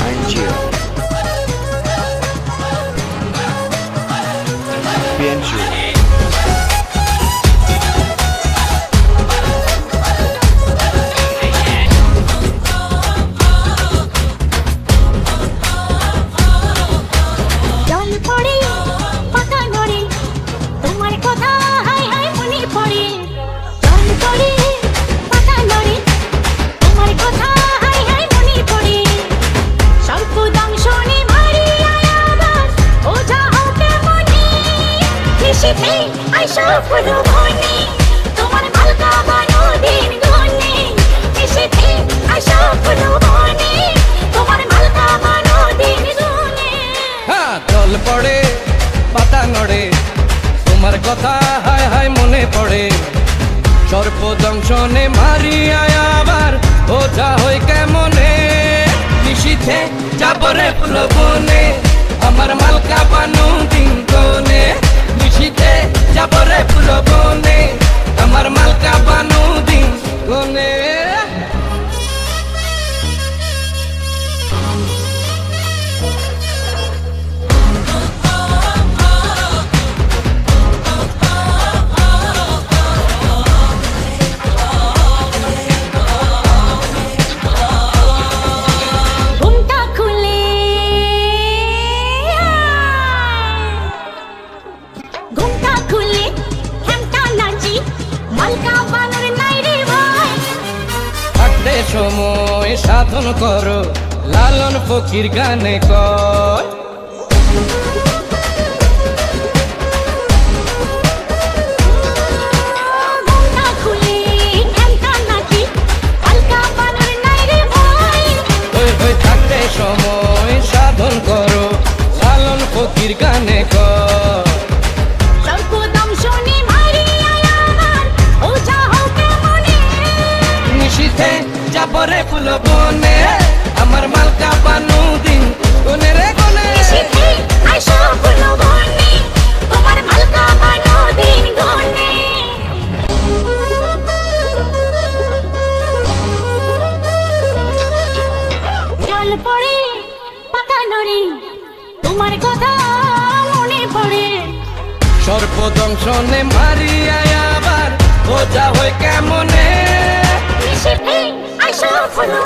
Angel Pienso জল পড়ে পাতা নড়ে তোমার কথা হাই হাই মনে পড়ে জল পড়ে পাতা নড়ে তোমার কথা হাই হাই মনে পড়ে স্বল্প দংশনে ভারী আয়াবার ওঝা হতে মনে নিশীথে আইসা ফুলো বনে তোমার মালকা বানো দিন গুনে নিশীথে আইসা ফুলো বনে তোমার মালকা বানো দিন গুনে জল পড়ে পাতা নড়ে তোমার কথা হায় হায় মনে পড়ে সর্প দংশনে মারিয়া আবার ওঝা হই কেমনে নিশীথে যাবরে ফুলবনে আমার মালকা বানু দিন কোনে নিশীথে যাবরে ফুলবনে আমার মালকা বানু দিন কোনে ঘুমটা খুলে ঘুমটা খুলে ঘ্যামটা নাচি মালকা বানর নাই রে ভাই থাকতে সময় সাধন করো লালন ফকির গানে কয় ঘুমটা খুলে ঘ্যামটা নাচি মালকা বানর নাই রে ভাই ওই ওই থাকতে সময় সাধন করো লালন ফকির গানে কয় স্বল্প দংশনে ভারী আয়াবার ওঝা হতে মনে নিশীথে যাবরে ফুল বনে আমার মালকা বানু দিন কোনে রে কোনে নিশীথে আইসা ফুলো বনে তোমার মালকা বানো দিন গুনে জল পড়ে পাতা নড়ে তোমার কথা মনে পড়ে সর্প দংশনে মারিয়া আবার ওঝা হই কেমনে নিশীথে আইসা ফুলো